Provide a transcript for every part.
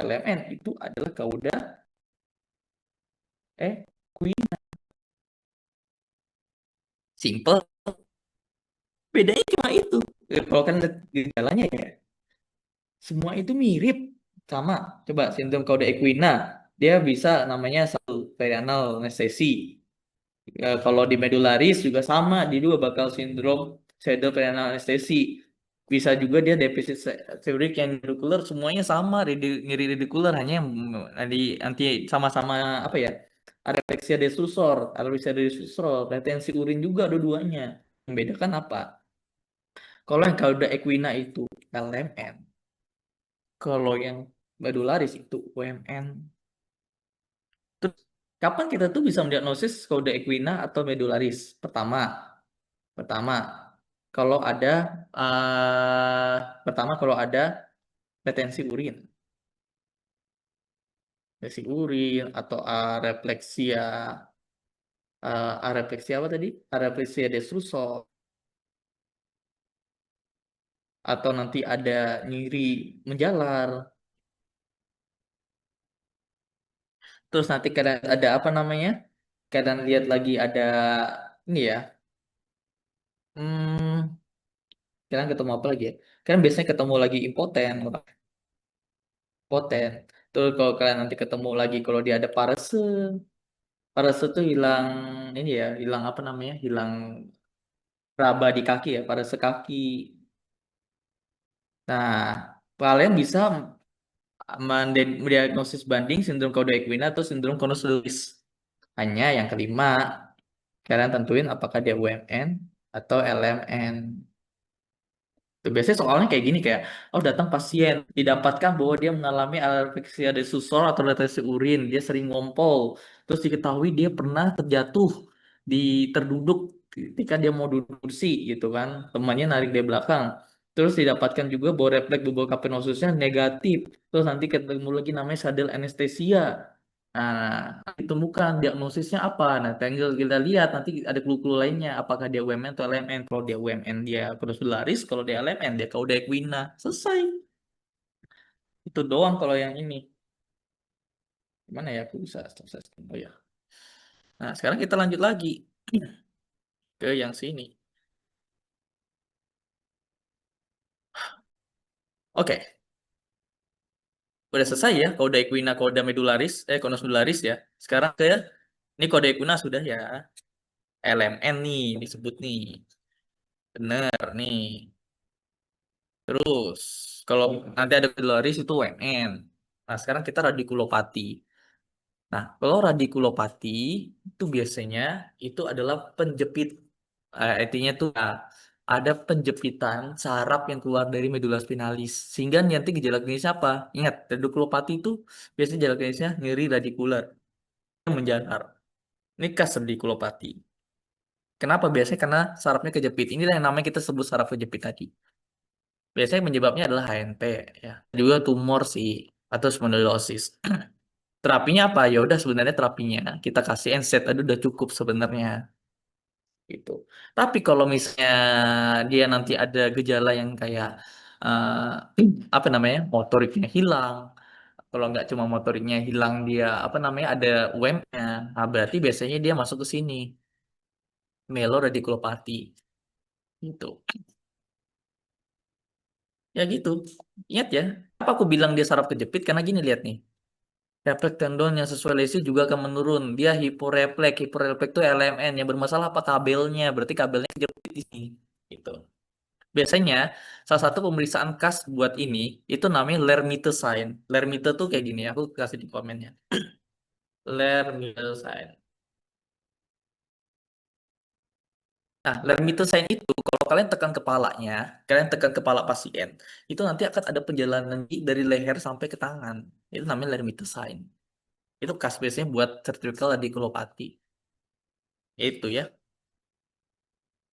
LMN itu adalah kauda equina. Simple. Bedanya cuma itu. Kalau kan gejalanya ya, semua itu mirip sama. Coba sindrom kauda equina, dia bisa namanya satu perianal anestesi. Kalau di medularis juga sama, di dua bakal sindrom pseudo perianal anestesi. Bisa juga dia defisit seorik yang radicular, semuanya sama, nyeri radicular, hanya yang anti sama-sama apa ya? Arefleksia destrusor, retensi urin juga dua-duanya. Membedakan apa? Kalau yang kauda equina itu LMN, kalau yang medularis itu UMN. Terus kapan kita tuh bisa mendiagnosis kauda equina atau medularis? Pertama, kalau ada eh pertama kalau ada retensi urin, atau arefleksia apa tadi? Arefleksia destrusor, atau nanti ada nyeri menjalar. Terus nanti kadang ada apa namanya? Kadang lihat lagi ada ini ya. Hmm, Kadang ketemu apa lagi ya? Kan biasanya ketemu lagi impoten, impoten. Terus kalau kalian nanti ketemu lagi kalau dia ada parese, parese tuh hilang ini ya, hilang apa namanya? Hilang raba di kaki ya, parese kaki. Nah, kalian bisa mendiagnosis banding sindrom kauda equina atau sindrom konus Lewis. Hanya yang kelima, kalian tentuin apakah dia UMN atau LMN. Tuh, biasanya soalnya kayak gini, kayak oh datang pasien didapatkan bahwa dia mengalami aleksia desusor atau retensi urin, dia sering ngompol, terus diketahui dia pernah terjatuh di terduduk ketika dia mau duduk kursi gitu kan, temannya narik dari belakang, terus didapatkan juga bahwa refleks bubble kapenosusnya negatif, terus nanti ketemu lagi namanya sadel anestesia. Nah, ditemukan diagnosisnya apa? Nah, tinggal kita lihat nanti ada clue-clue lainnya. Apakah dia UMN atau LMN? Kalau dia UMN dia Crossularis, kalau dia LMN dia Cauda equina. Selesai. Itu doang kalau yang ini. Gimana ya? Aku bisa sukses. Oh ya. Nah, sekarang kita lanjut lagi ke yang sini. Oke, udah selesai ya. Cauda equina, Cauda medullaris, Conus medullaris ya. Sekarang ke ini Cauda equina sudah ya. LMN nih disebut nih. Bener nih. Terus, kalau nanti ada medullaris itu UMN. Nah, sekarang kita radikulopati. Nah, kalau radikulopati itu biasanya itu adalah penjepit. Artinya tuh ada penjepitan saraf yang keluar dari medula spinalis. Sehingga nanti gejala klinisnya apa? Ingat, radikulopati itu biasanya gejala klinisnya nyeri radikular, menjalar. Ini khas radikulopati. Kenapa? Biasanya karena sarafnya kejepit. Inilah yang namanya kita sebut saraf kejepit tadi. Biasanya penyebabnya adalah HNP ya. Juga tumor sih atau spondylosis. Terapinya apa? Ya udah sebenarnya terapinya kita kasih NSAID aja udah cukup sebenarnya gitu. Tapi kalau misalnya dia nanti ada gejala yang kayak apa namanya? Motoriknya hilang. Kalau nggak cuma motoriknya hilang, dia apa namanya? Ada UM-nya. Nah, berarti biasanya dia masuk ke sini. Meloradikulopati gitu. Ya gitu. Ingat ya. Apa aku bilang dia saraf kejepit? Karena gini lihat nih. Refleks tendon yang sesuai lesi juga akan menurun. Dia hiporefleks. Hiporefleks itu LMN. Yang bermasalah apa kabelnya? Berarti kabelnya kejepit di sini. Gitu. Biasanya salah satu pemeriksaan khas buat ini itu namanya Lermite sign. Lermite tuh kayak gini. Aku kasih di komennya. Lermite sign. Nah, Lermite sign itu kalau kalian tekan kepalanya, kalian tekan kepala pasien, itu nanti akan ada perjalanan dari leher sampai ke tangan. Itu namanya Lermite sign. Itu khas biasanya buat cervical radiculopathy. Itu ya.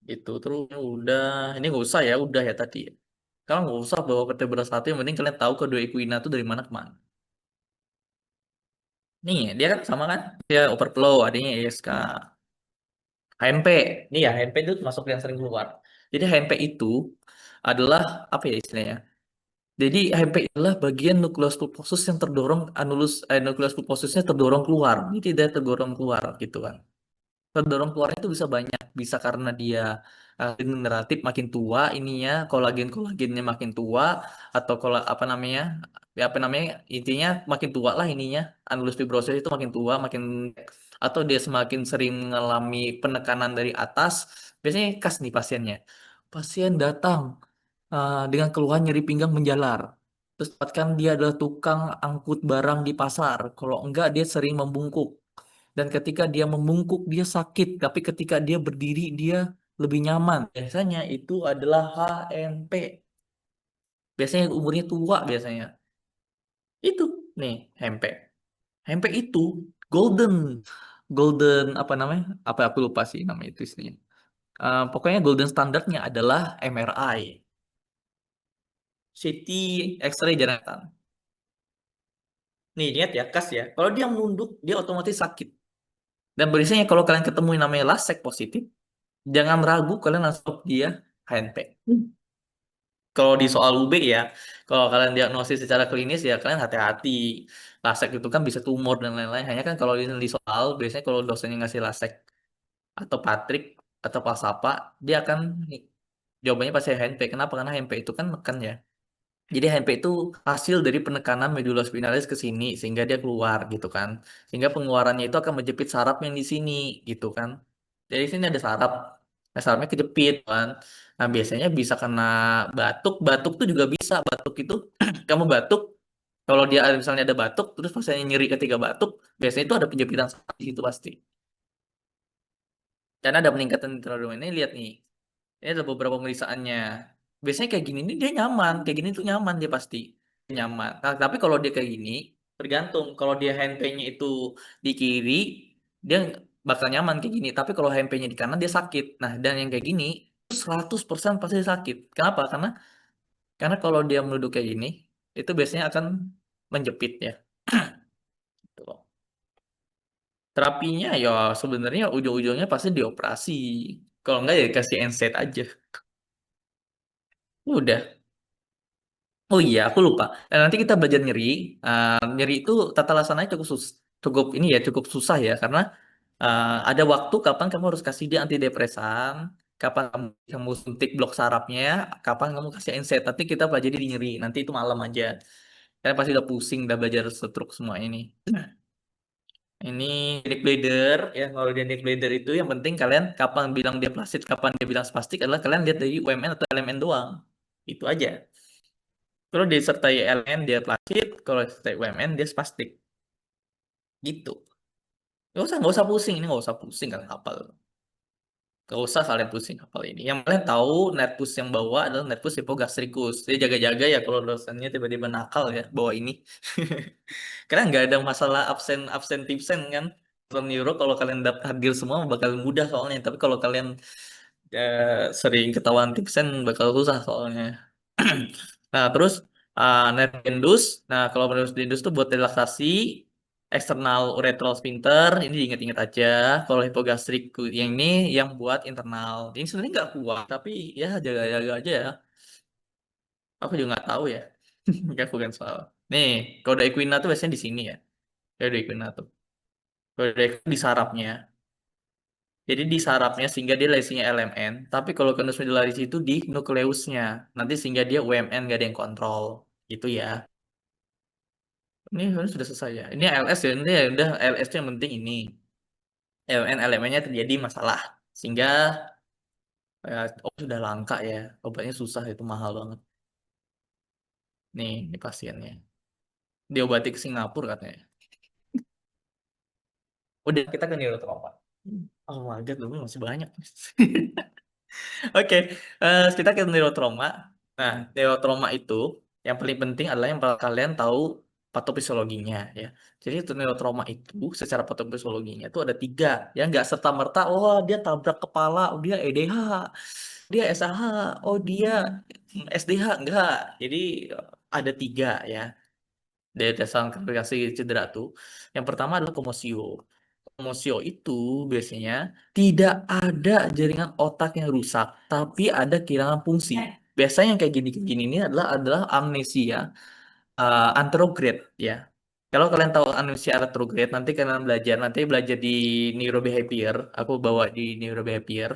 Itu terus udah, ini nggak usah ya, udah ya tadi. Kalau nggak usah bawa vertebra satu, yang penting kalian tahu kedua equina itu dari mana ke mana. Nih, dia kan sama kan? Dia overflow, adanya ESK. HNP, nih ya HNP itu masuk yang sering keluar. Jadi HNP itu adalah apa ya istilahnya? Jadi HMP adalah bagian nukleus pulposus yang terdorong nukleus pulposusnya terdorong keluar. Jadi dia terdorong keluar gitu kan. Terdorong keluarnya itu bisa banyak, bisa karena dia generatif makin tua ininya, kolagennya makin tua, atau kalau apa namanya, ya apa namanya, intinya makin tua lah ininya, anulus fibrosis itu makin tua, makin, atau dia semakin sering mengalami penekanan dari atas. Biasanya khas nih pasiennya. Pasien datang dengan keluhan nyeri pinggang menjalar. Terus kan dia adalah tukang angkut barang di pasar. Kalau enggak dia sering membungkuk. Dan ketika dia membungkuk dia sakit, tapi ketika dia berdiri dia lebih nyaman. Biasanya itu adalah HMP. Biasanya umurnya tua biasanya. Itu nih HMP. HMP itu golden golden apa namanya? Apa aku lupa sih nama itu istilahnya. Pokoknya golden standarnya adalah MRI, CT, X-ray jangan. Nih lihat ya, kas ya. Kalau dia menunduk, dia otomatis sakit. Dan biasanya kalau kalian ketemu yang namanya lasek positif, jangan ragu kalian langsung stop dia HNP. Kalau di soal UB ya, kalau kalian diagnosis secara klinis ya kalian hati-hati. Lasek itu kan bisa tumor dan lain-lain. Hanya kan kalau di soal, biasanya kalau dosennya ngasih lasek atau Patrick atau Palsapa, dia akan jawabannya pasti HNP. Kenapa? Karena HNP itu kan mekan ya. Jadi HMP itu hasil dari penekanan medullospinalis ke sini sehingga dia keluar gitu kan. Sehingga pengeluarannya itu akan menjepit saraf yang di sini gitu kan. Jadi sini ada saraf. Nah, sarafnya kejepit kan. Nah, biasanya bisa kena batuk. Batuk tuh juga bisa. Batuk itu kamu batuk kalau dia misalnya ada batuk terus pasiennya nyeri ketika batuk, biasanya itu ada penjepitan saraf di situ pasti. Karena ada peningkatan intraabdominal ini lihat nih. Ini ada beberapa pemeriksaannya. Biasanya kayak gini nih dia nyaman, kayak gini tuh nyaman dia pasti nyaman. Nah, tapi kalau dia kayak gini, tergantung. Kalau dia handpay-nya itu di kiri, dia bakal nyaman kayak gini. Tapi kalau handpay-nya di kanan dia sakit. Nah, dan yang kayak gini 100% pasti sakit. Kenapa? Karena kalau dia menunduk kayak gini, itu biasanya akan menjepit ya. Gitu loh. Terapinya ya sebenarnya ujung-ujungnya pasti dioperasi. Kalau enggak ya dikasih NSAID aja. Udah. Oh iya, aku lupa. Nanti kita belajar nyeri. Nyeri itu tata laksananya cukup ini ya, cukup susah ya, karena ada waktu kapan kamu harus kasih dia antidepresan, kapan kamu suntik blok sarafnya, kapan kamu kasih NSAID. Tapi kita pelajari di nyeri. Nanti itu malam aja. Kalian pasti udah pusing, udah belajar stroke semua ini. Ini Nick Blader ya. Kalau dia Nick Blader itu yang penting kalian kapan bilang dia plasid, kapan dia bilang spastik adalah kalian lihat dari UMN atau LMN doang. Itu aja. Kalau disertai LN dia placid, kalau disertai UMN dia spastik. Gitu. Nggak usah pusing, ini nggak usah pusing kan hafal. Nggak usah kalian pusing hafal ini. Yang kalian tahu netpus yang bawa adalah netpus hipogastrikus. Jadi jaga-jaga ya kalau dosennya tiba-tiba nakal ya bawa ini. Karena nggak ada masalah absen absen tipsen kan. Kalau neuro kalau kalian dapat hadir semua bakal mudah soalnya. Tapi kalau kalian sering ketahuan tipsen bakal susah soalnya. Nah, terus Nervendus. Nah, kalau Nervendus itu buat relaksasi eksternal uretral sphincter. Ini diingat-ingat aja. Kalau hipogastrik yang ini yang buat internal. Ini sebenarnya nggak kuat, tapi ya jaga-jaga aja ya. Aku juga nggak tahu ya. Nggak bukan soal. Nih, kode equina tuh biasanya di sini ya. Kode equina tuh. Kode equina di sarafnya. Jadi di sarafnya sehingga dia lesinya LMN. Tapi kalau konus medullaris itu di nukleusnya. Nanti sehingga dia UMN gak ada yang kontrol. Gitu ya. Ini sebenarnya sudah selesai ya. Ini LS ya. Ini ya udah LS itu yang penting ini. LN LMN-nya terjadi masalah. Sehingga sudah langka ya. Obatnya susah itu mahal banget. Nih, ini pasiennya. Diobati ke Singapura katanya. Udah kita ke neurotrauma. Oh my God, lu masih banyak. Oke, kita ke neurotrauma. Nah, neurotrauma itu yang paling penting adalah yang kalian tahu patofisiologinya ya. Jadi itu neurotrauma itu secara patofisiologinya itu ada tiga. Ya nggak serta merta, oh dia tabrak kepala, oh dia EDH, dia SAH, oh dia SDH, enggak. Jadi ada tiga ya. Dari dasar klasifikasi cedera tuh. Yang pertama adalah komosio. Komosio itu biasanya tidak ada jaringan otak yang rusak, tapi ada kehilangan fungsi. Biasanya yang kayak gini-gini ini adalah amnesia anterograde ya. Kalau kalian tahu amnesia retrograde, nanti belajar di neurobehavior. Aku bawa di neurobehavior.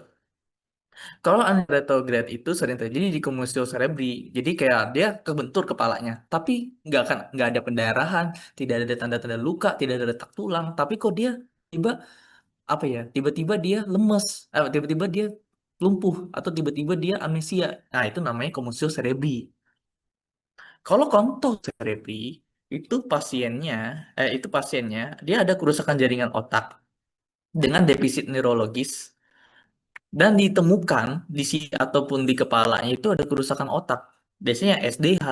Kalau amnesia retrograde itu sering terjadi di komusio cerebri. Jadi kayak dia kebentur kepalanya, tapi nggak ada pendarahan, tidak ada tanda-tanda luka, tidak ada retak tulang. Tapi kok dia tiba apa ya? Tiba-tiba dia lemes, tiba-tiba dia lumpuh atau tiba-tiba dia amnesia. Nah, itu namanya komusio cerebri. Kalau kontak cerebri itu pasiennya dia ada kerusakan jaringan otak dengan defisit neurologis dan ditemukan di sisi ataupun di kepalanya itu ada kerusakan otak. Biasanya SDH,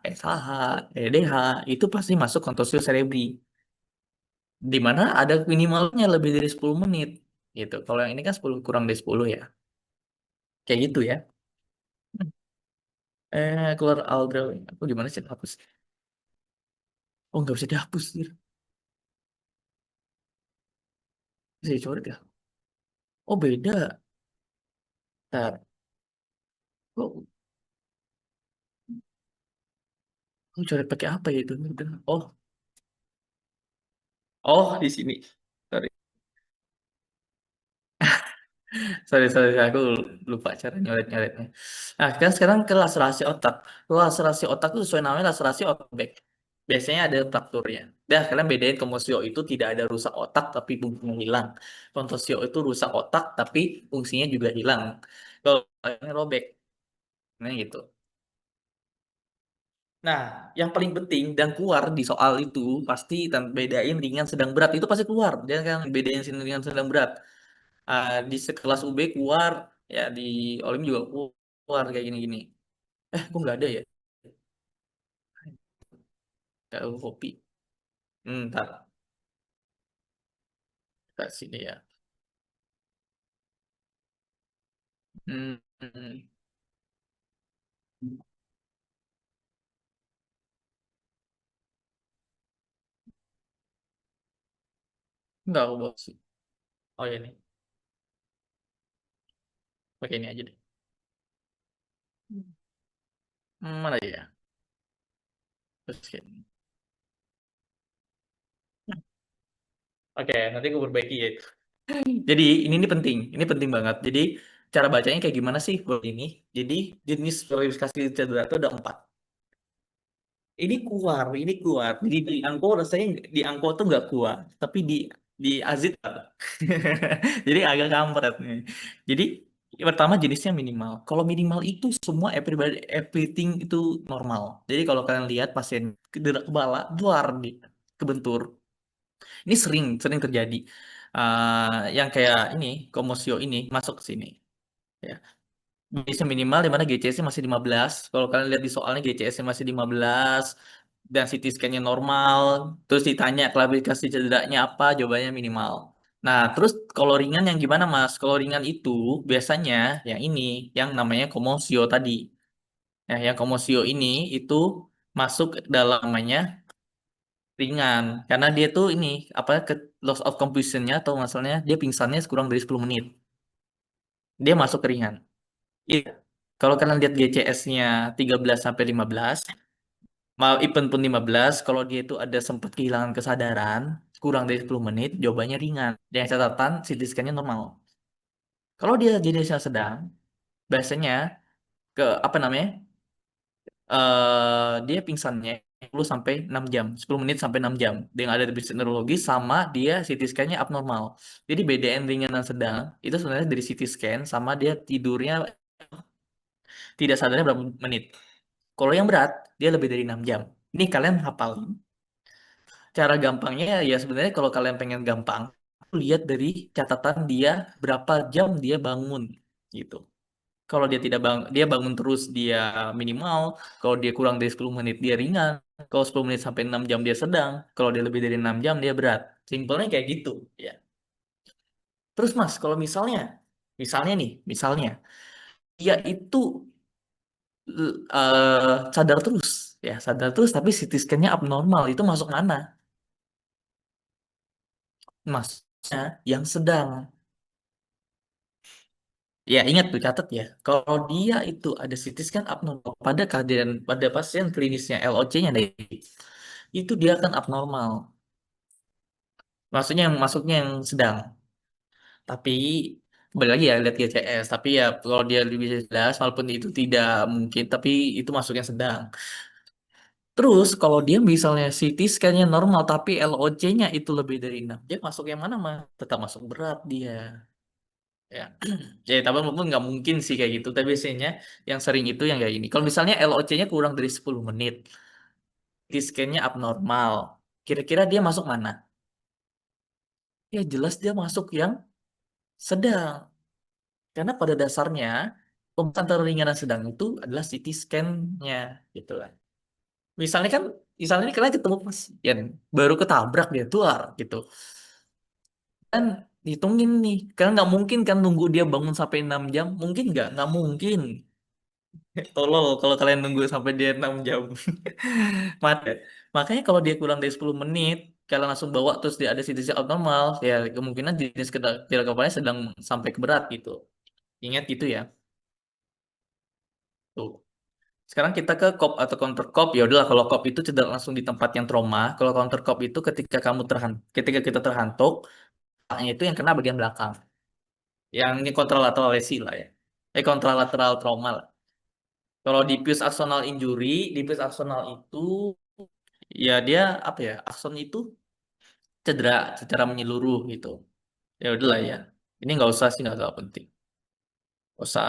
SHH, EDH itu pasti masuk kontosio cerebri di mana ada minimalnya lebih dari 10 menit gitu. Kalau yang ini kan 10 kurang dari 10 ya. Kayak gitu ya. Keluar Aldra. Aku gimana sih hapus? Oh, nggak bisa dihapus. Dir. Bisa dicoret ya? Oh, beda. Ntar. Kok aku coret pakai apa ya itu? Udah. Oh, oh di sini. Sorry, sorry, aku lupa cara nyoret-nyoretnya. Nah, kan sekarang ke laserasi otak. Laserasi otak itu sesuai namanya laserasi otak back. Biasanya ada frakturnya. Dah, kalian bedain komosio itu tidak ada rusak otak tapi fungsinya hilang. Kontosio itu rusak otak tapi fungsinya juga hilang. Kalau ini robek, nah gitu. Nah, yang paling penting dan keluar di soal itu pasti bedain ringan sedang berat itu pasti keluar. Dia kan bedain ringan sedang berat. Di sekelas UB keluar, ya di Olim juga keluar kayak gini-gini. Kok nggak ada ya? Nggak ada kopi. Ntar, ntar sini ya. Hmm, hmm. Nggak aku bawa sih. Oh ya nih, pakai ini aja deh. Mana ya? Terus kayak gini. Oke, nanti aku perbaiki ya. Jadi ini penting banget. Jadi cara bacanya kayak gimana sih buat ini? Jadi jenis verifikasi cedera itu ada 4. Ini keluar. Jadi di angko rasanya di angko tuh nggak kuat, tapi di azit ada. Jadi agak kampret nih. Jadi pertama jenisnya minimal. Kalau minimal itu semua everything itu normal. Jadi kalau kalian lihat pasien cedera kepala, luar di kebentur. Ini sering sering terjadi. Yang kayak ini komosio ini masuk ke sini. Ya. Bisa minimal di mana GCS-nya masih 15. Kalau kalian lihat di soalnya GCS-nya masih 15 dan CT scan-nya normal, terus ditanya klasifikasi cederanya apa, jawabannya minimal. Nah, terus kalau ringan yang gimana, Mas? Kalau ringan itu biasanya yang ini, yang namanya komosio tadi. Ya, yang komosio ini itu masuk dalam namanya ringan karena dia tuh ini apa ke loss of completion-nya atau masalahnya dia pingsannya kurang dari 10 menit. Dia masuk ke ringan. Iya. Kalau kalian lihat GCS-nya 13 sampai 15, mau event pun 15, kalau dia itu ada sempat kehilangan kesadaran, kurang dari 10 menit, jawabannya ringan. Dan catatan CT scan-nya normal. Kalau dia jenisnya sedang, biasanya ke apa namanya? Dia pingsannya 10 sampai 6 jam, 10 menit sampai 6 jam. Dengan ada defisit neurologi sama dia CT scan-nya abnormal. Jadi BDN ringan dan sedang itu sebenarnya dari CT scan sama dia tidurnya tidak sadarnya berapa menit. Kalau yang berat, dia lebih dari 6 jam. Ini kalian hafal. Cara gampangnya ya sebenarnya kalau kalian pengen gampang, lihat dari catatan dia berapa jam dia bangun gitu. Kalau dia tidak dia bangun terus dia minimal, kalau dia kurang dari 10 menit dia ringan, kalau 10 menit sampai 6 jam dia sedang, kalau dia lebih dari 6 jam dia berat. Simpelnya kayak gitu ya. Terus Mas, kalau misalnya dia itu sadar terus ya, sadar terus tapi CT scan-nya abnormal, itu masuk mana? Masuknya yang sedang. Ya, ingat tuh catat ya. Kalau dia itu ada CT scan abnormal pada kehadiran pada pasien klinisnya LOC-nya negatif, itu dia akan abnormal. Maksudnya yang masuknya yang sedang. Tapi kembali lagi ya lihat GCS. Tapi ya kalau dia lebih jelas, walaupun itu tidak mungkin, tapi itu masuknya sedang. Terus kalau dia misalnya CT scan-nya normal, tapi LOC-nya itu lebih dari 6, dia masuk yang mana mah? Tetap masuk berat dia. Ya, ya tapi mungkin nggak mungkin sih kayak gitu. Tapi biasanya yang sering itu yang kayak gini. Kalau misalnya LOC-nya kurang dari 10 menit, CT scan-nya abnormal. Kira-kira dia masuk mana? Ya jelas dia masuk yang sedang. Karena pada dasarnya pemeriksaan antara ringan dan sedang itu adalah CT scan-nya gitu kan. Misalnya kan, misalnya ini kalian ketemu pasien baru ketabrak dia tuar gitu. Kan hitungin nih, karena nggak mungkin kan nunggu dia bangun sampai 6 jam, mungkin nggak? Nggak mungkin. Tolol kalau kalian nunggu sampai dia 6 jam. Maka- Makanya kalau dia kurang dari 10 menit, kalian langsung bawa terus dia ada CT abnormal, ya kemungkinan jenis tidak kepalanya sedang sampai ke berat gitu. Ingat gitu ya. Tuh. Sekarang kita ke COP atau counter COP. Ya udahlah kalau COP itu tidak langsung di tempat yang trauma. Kalau counter COP itu ketika kita terhantuk, otaknya itu yang kena bagian belakang. Yang ini kontralateral lesi lah ya. Kontralateral trauma lah. Kalau diffuse axonal injury, diffuse axonal itu ya dia apa ya? Akson itu cedera secara menyeluruh gitu. Ya udahlah ya. Ini nggak usah sih, nggak terlalu penting. Nggak usah.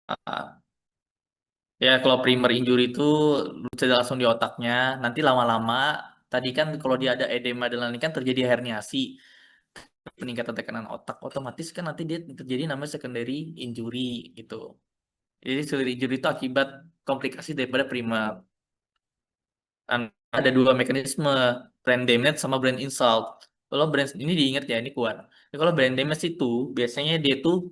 Ah, ya kalau primer injury itu cedera langsung di otaknya. Nanti lama-lama tadi kan kalau dia ada edema dan lain-lain kan terjadi herniasi, peningkatan tekanan otak, otomatis kan nanti dia terjadi namanya secondary injury gitu. Jadi secondary injury itu akibat komplikasi daripada primer. Dan ada dua mekanisme, brain damage sama brain insult. Kalau brain ini diingat ya, ini kuat. Kalau brain damage itu biasanya dia tuh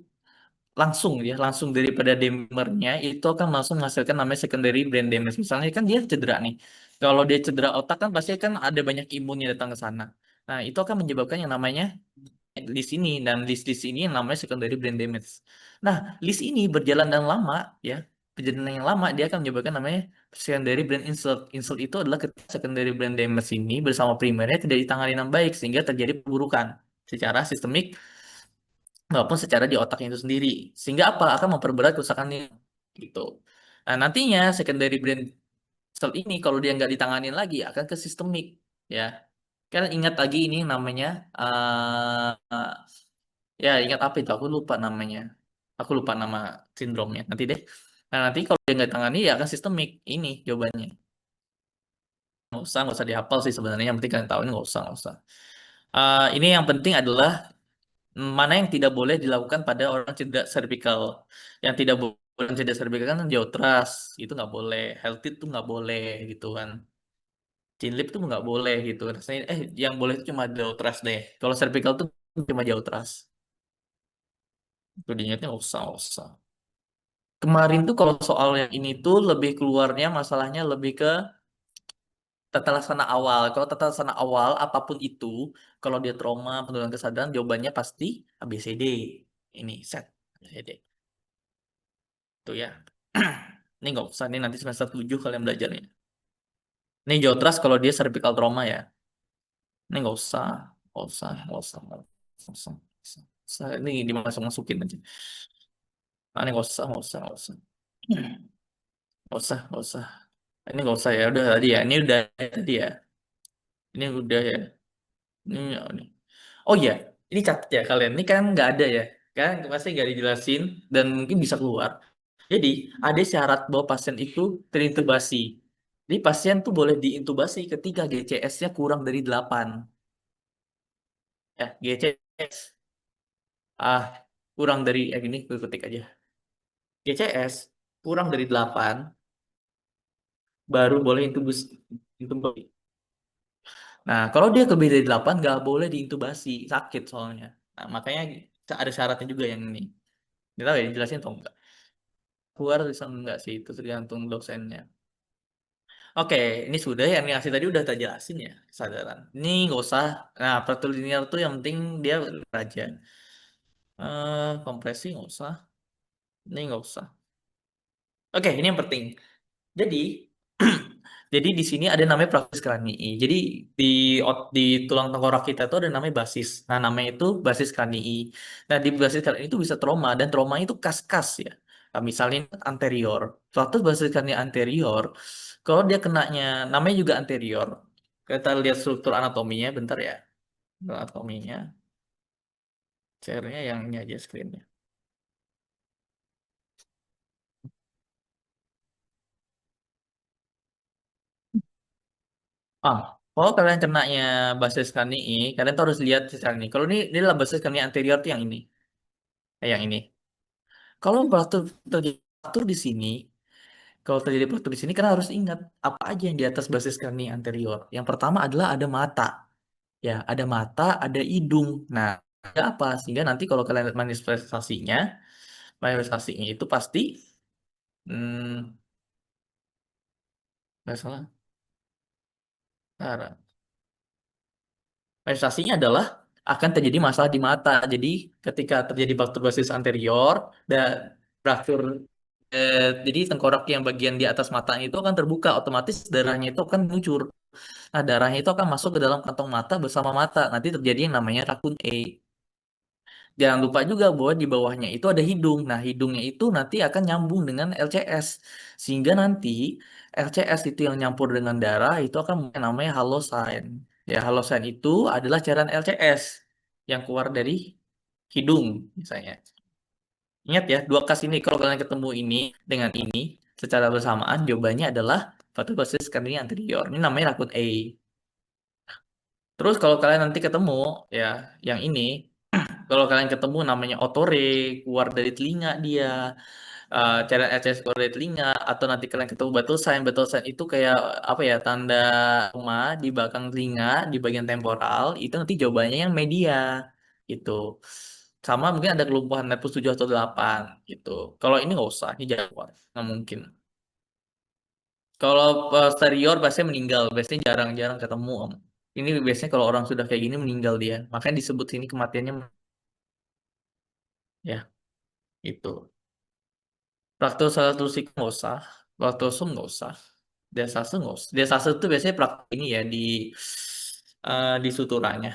langsung ya, langsung daripada damernya itu akan langsung menghasilkan namanya secondary brain damage. Misalnya kan dia cedera nih. Kalau dia cedera otak kan pasti kan ada banyak imunnya datang ke sana. Nah, itu akan menyebabkan yang namanya list ini, dan list ini yang namanya secondary brain damage. Nah, list ini berjalan dan lama ya, perjalanan yang lama dia akan menyebabkan namanya secondary brain insult. Insult itu adalah ketika secondary brain damage ini bersama primernya tidak ditangani dengan baik sehingga terjadi perburukan secara sistemik maupun secara di otaknya itu sendiri. Sehingga apa? Akan memperberat kerusakannya gitu. Nah, nantinya secondary brain insult ini kalau dia nggak ditanganin lagi akan ke sistemik ya. Kalian ingat lagi ini namanya ya, ingat apa itu? Aku lupa namanya. Aku lupa nama sindromnya. Nanti deh. Nah, nanti kalau dia nggak tangani ya akan sistemik. Ini jawabannya. Nggak usah dihafal sih sebenarnya. Yang penting kalian tahu ini nggak usah, nggak usah. Ini yang penting adalah mana yang tidak boleh dilakukan pada orang cedera cervical. Yang tidak boleh orang cedera cervical kan jauh trust. Itu nggak boleh. Healthy itu nggak boleh gitu kan. Chin lip tuh nggak boleh gitu. Rasanya, yang boleh itu cuma jauh trust deh. Kalau cervical tuh cuma jauh trust. Itu diingatnya nggak usah, nggak usah. Kemarin tuh kalau soal yang ini tuh lebih keluarnya masalahnya lebih ke tata laksana awal. Kalau tata laksana awal apapun itu, kalau dia trauma, penurunan kesadaran, jawabannya pasti ABCD. Ini set ABCD. Tuh ya. Ini nggak usah nih nanti semester 7 kalian belajarnya. Ini jauh trust kalau dia cervical trauma ya. Ini nggak usah, nggak usah, nggak usah, nggak usah, nggak usah. Nggak usah. Ini dimasuk-masukin aja. Ah, ini nggak usah, nggak usah, nggak usah. Nggak usah, nggak usah. Ini nggak usah ya. Udah tadi ya. Ini udah tadi ya. Ini udah ya. Ini. Oh iya, ini catat ya kalian. Ini kan nggak ada ya, kan pasti nggak dijelasin dan mungkin bisa keluar. Jadi ada syarat bahwa pasien itu terintubasi. Jadi pasien tuh boleh diintubasi ketika GCS-nya kurang dari 8. Ya, GCS ah kurang dari gini, gue ketik aja. GCS kurang dari 8 baru boleh intubasi. Nah, kalau dia lebih dari 8 nggak boleh diintubasi, sakit soalnya. Nah, makanya ada syaratnya juga yang ini. Nggak tahu ya, jelasin atau enggak. Keluar bisa enggak sih, itu tergantung dosennya. Oke, ini sudah yang ngasih tadi udah tak jelasin ya, kesadaran. Ini nggak usah. Nah, linear tuh yang penting dia raja. Kompresi nggak usah. Ini nggak usah. Oke, ini yang penting. Jadi, jadi di sini ada namanya basis kranii. Jadi di di tulang tengkorak kita itu ada namanya basis. Nah, namanya itu basis kranii. Nah, di basis kranii itu bisa trauma dan trauma itu kas-kas ya. Nah, misalnya anterior. Suatu basis kranii anterior, kalau dia kenanya, namanya juga anterior. Kita lihat struktur anatominya, bentar ya. Anatominya, share-nya yang ini aja screen-nya. Ah, kalau kalian kenanya basis kranii, kalian tuh harus lihat secara ini. Kalau ini adalah basis kranii anterior tuh yang ini. Yang ini. Kalau batu terjadi batu di sini, kalau terjadi batu di sini, kalian harus ingat apa aja yang di atas basis kranii anterior. Yang pertama adalah ada mata, ya, ada mata, ada hidung. Nah, ada apa? Sehingga nanti kalau kalian lihat manifestasinya itu pasti, hmm, nggak salah. Nah, manifestasinya adalah akan terjadi masalah di mata. Jadi ketika terjadi bakter basis anterior dan berakhir, jadi tengkorak yang bagian di atas matanya itu akan terbuka, otomatis darahnya itu akan meluncur. Nah, darahnya itu akan masuk ke dalam kantong mata bersama mata. Nanti terjadi yang namanya rakun E. Jangan lupa juga bahwa di bawahnya itu ada hidung. Nah, hidungnya itu nanti akan nyambung dengan LCS. Sehingga nanti LCS itu yang nyampur dengan darah itu akan namanya halosign. Ya, halosign itu adalah cairan LCS yang keluar dari hidung misalnya. Ingat ya, dua kas ini kalau kalian ketemu ini dengan ini secara bersamaan, jawabannya adalah fatobasis kardinia anterior. Ini namanya rakun A. Terus kalau kalian nanti ketemu ya yang ini, kalau kalian ketemu namanya otore, keluar dari telinga dia, cairan LCS keluar dari telinga, atau nanti kalian ketemu batu sign itu kayak apa ya, tanda koma di belakang telinga, di bagian temporal, itu nanti jawabannya yang media, gitu. Sama mungkin ada kelumpuhan Nepus 7 atau 8 gitu. Kalau ini nggak usah, ini jangan, nggak mungkin. Kalau posterior biasanya meninggal, biasanya jarang-jarang ketemu Om. Ini biasanya kalau orang sudah kayak gini meninggal dia. Makanya disebut sini kematiannya ya itu. Praktek satu sik nggak usah, laktosum nggak usah, desase nggak usah. Desase itu biasanya praktek ini ya di suturanya.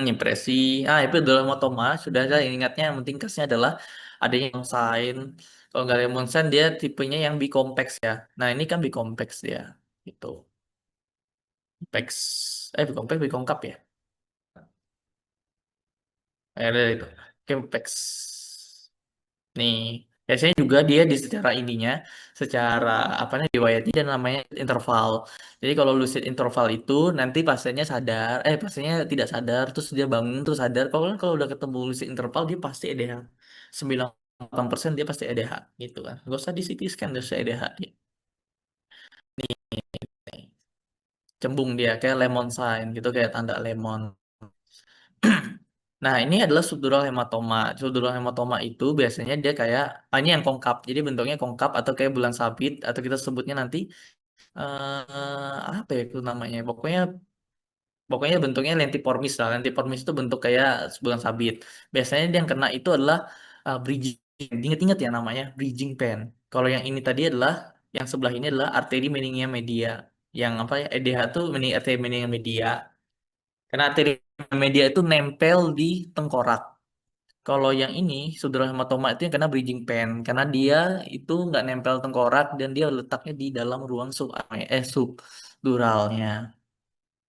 Impresi. Itu adalah motoma. Sudah saya ingatnya yang penting kasnya adalah adanya sign. Kalau nggak lemon sign dia tipenya yang bicomplex ya. Nah ini kan bicomplex dia. Itu. Pex. Bicomplex, bicongkap ya. Ada itu. Campex. Nih, biasanya juga dia di secara ininya, secara apa namanya riwayatnya dan namanya interval. Jadi kalau lucid interval itu nanti pasiennya sadar, pasiennya tidak sadar, terus dia bangun terus sadar. Kalau udah ketemu lucid interval dia pasti EDH. 98% dia pasti EDH gitu kan. Gak usah di CT scan dia sudah EDH. Nih, cembung dia kayak lemon sign gitu, kayak tanda lemon. Nah, ini adalah subdural hematoma. Subdural hematoma itu biasanya dia kayak, ini yang kongkap. Jadi bentuknya kongkap atau kayak bulan sabit, atau kita sebutnya nanti, apa ya itu namanya? Pokoknya pokoknya bentuknya lentiformis lah. Lentiformis itu bentuk kayak bulan sabit. Biasanya dia yang kena itu adalah bridging. Ingat-ingat ya namanya, bridging pen. Kalau yang ini tadi adalah, yang sebelah ini adalah arteri meningia media. Yang apa ya, EDH itu arteri meningia media. Karena arteri media itu nempel di tengkorak. Kalau yang ini, subdural hematoma itu yang kena bridging pen, karena dia itu nggak nempel tengkorak dan dia letaknya di dalam ruang subduralnya,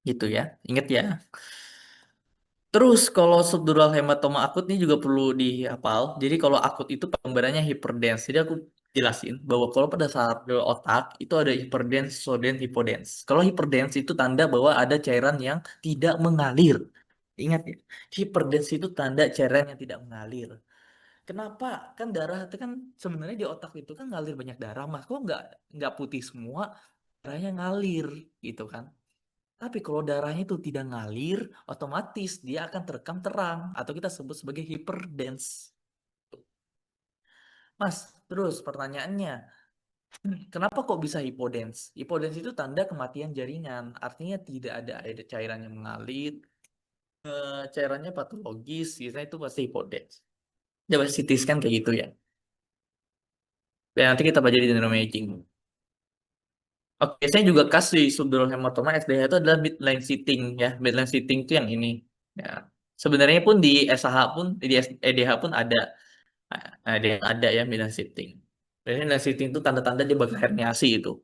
gitu ya. Ingat ya. Terus kalau subdural hematoma akut ini juga perlu dihafal. Jadi kalau akut itu pembedaannya hyperdense. Jadi aku jelasin bahwa kalau pada saat di otak itu ada hyperdense, sodense, hipodense. Kalau hyperdense itu tanda bahwa ada cairan yang tidak mengalir. Ingat ya, hyperdense itu tanda cairan yang tidak mengalir. Kenapa? Kan darah itu kan sebenarnya di otak itu kan ngalir banyak darah, mas. Kok nggak putih semua, darahnya ngalir gitu kan? Tapi kalau darahnya itu tidak ngalir, otomatis dia akan terekam terang atau kita sebut sebagai hyperdense. Mas, terus pertanyaannya, kenapa kok bisa hipodense? Hipodense itu tanda kematian jaringan, artinya tidak ada cairan yang mengalir, cairannya patologis, biasanya itu pasti hipodense. Coba CT scan kayak gitu ya. Dan nanti kita pelajari di neuroimaging. Oke, saya juga kasih subdural hematoma SDH itu adalah midline sitting ya. Midline sitting itu yang ini. Ya. Sebenarnya pun di SH pun di EDH pun ada. Ada yang ada ya midline sitting. Biasanya midline sitting itu tanda-tanda dia bakal herniasi itu.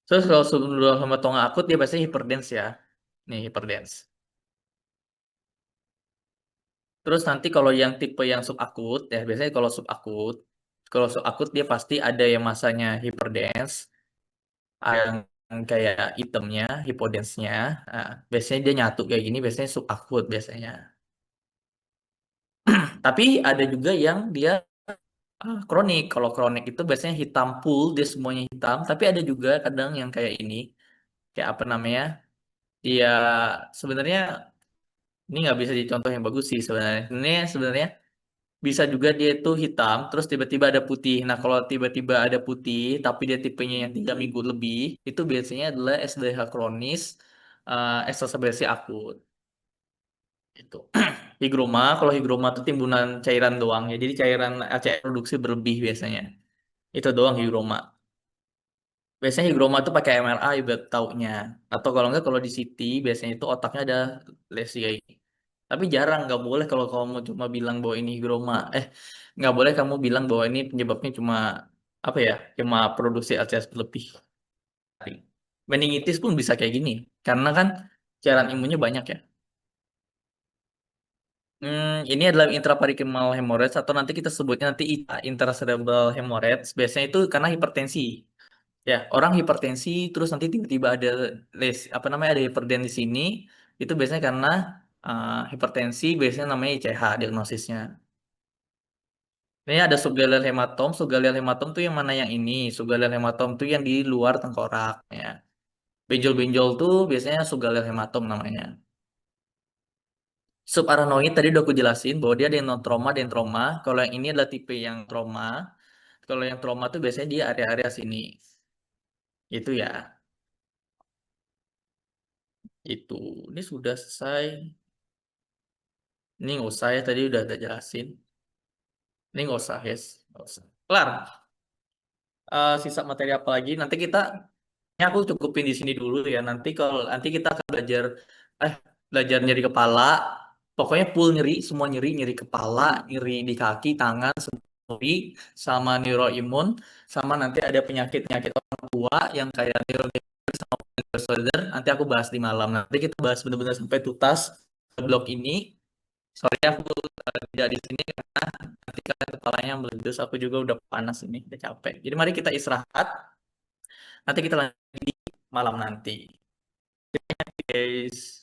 Terus kalau subdural hematoma akut dia biasanya hyperdense ya. Nih hyperdense. Terus nanti kalau yang tipe yang subakut ya biasanya kalau subakut dia pasti ada yang masanya hyperdense, yang kayak itemnya, hipodensnya. Nah, biasanya dia nyatu kayak gini, biasanya subakut biasanya. Tapi ada juga yang dia kronik. Kalau kronik itu biasanya hitam full, dia semuanya hitam. Tapi ada juga kadang yang kayak ini, kayak apa namanya? Dia sebenarnya ini nggak bisa jadi contoh yang bagus sih sebenarnya. Ini sebenarnya bisa juga dia itu hitam, terus tiba-tiba ada putih. Nah, kalau tiba-tiba ada putih, tapi dia tipenya yang 3 minggu lebih, itu biasanya adalah SDH kronis, exacerbasi akut. Itu. Higroma, kalau higroma itu timbunan cairan doang ya. Jadi cairan LCR produksi berlebih biasanya. Itu doang higroma. Biasanya higroma itu pakai MRI buat taunya. Atau kalau enggak kalau di CT biasanya itu otaknya ada lesi kayak gini. Tapi jarang, nggak boleh kalau kamu cuma bilang bahwa ini higroma. Nggak boleh kamu bilang bahwa ini penyebabnya cuma apa ya, cuma produksi LCS berlebih. Meningitis pun bisa kayak gini, karena kan cairan imunnya banyak ya. Ini adalah intraparenchymal hemorrhage atau nanti kita sebutnya nanti ICA, intracerebral hemorrhage. Biasanya itu karena hipertensi. Ya, orang hipertensi terus nanti tiba-tiba ada apa namanya ada hiperten di sini, itu biasanya karena hipertensi, biasanya namanya ICH diagnosisnya. Ini ada subgaleal hematom. Subgaleal hematom tuh yang mana yang ini? Subgaleal hematom tuh yang di luar tengkorak ya. Benjol-benjol tuh biasanya subgaleal hematom namanya. Subarachnoid tadi udah aku jelasin bahwa dia ada yang non trauma, ada yang trauma. Kalau yang ini adalah tipe yang trauma. Kalau yang trauma tuh biasanya di area-area sini. Itu ya. Itu. Ini sudah selesai. Ini nggak usah ya, tadi udah ada jelasin. Ini nggak usah, yes. Nggak usah. Kelar. Sisa materi apa lagi? Nanti kita, ini aku cukupin di sini dulu ya. Nanti kita akan eh, belajar nyeri kepala. Pokoknya full nyeri, semua nyeri, nyeri kepala, nyeri di kaki, tangan, nyeri, sama neuroimun, sama nanti ada penyakit-penyakit orang tua yang kayak disorder. Nanti aku bahas di malam. Nanti kita bahas benar-benar sampai tuntas blog ini. Sorry aku tidak di sini karena nanti kan kepalanya meletus. Aku juga udah panas ini, udah capek. Jadi mari kita istirahat. Nanti kita lanjut di malam nanti. Guys.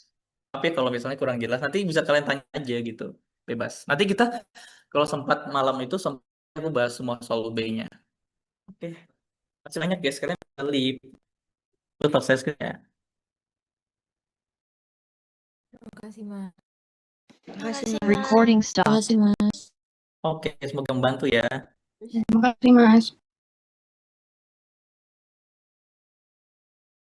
Tapi kalau misalnya kurang jelas, nanti bisa kalian tanya aja gitu. Bebas. Nanti kita kalau sempat malam itu sempat aku bahas semua soal UB-nya. Oke. Masih banyak guys. Kalian bisa leave. Tetap saya ya. Terima kasih, Mas. Terima kasih, Mas. Recording Terima stopped. kasih, Mas. Oke, semoga membantu ya. Terima kasih, Mas.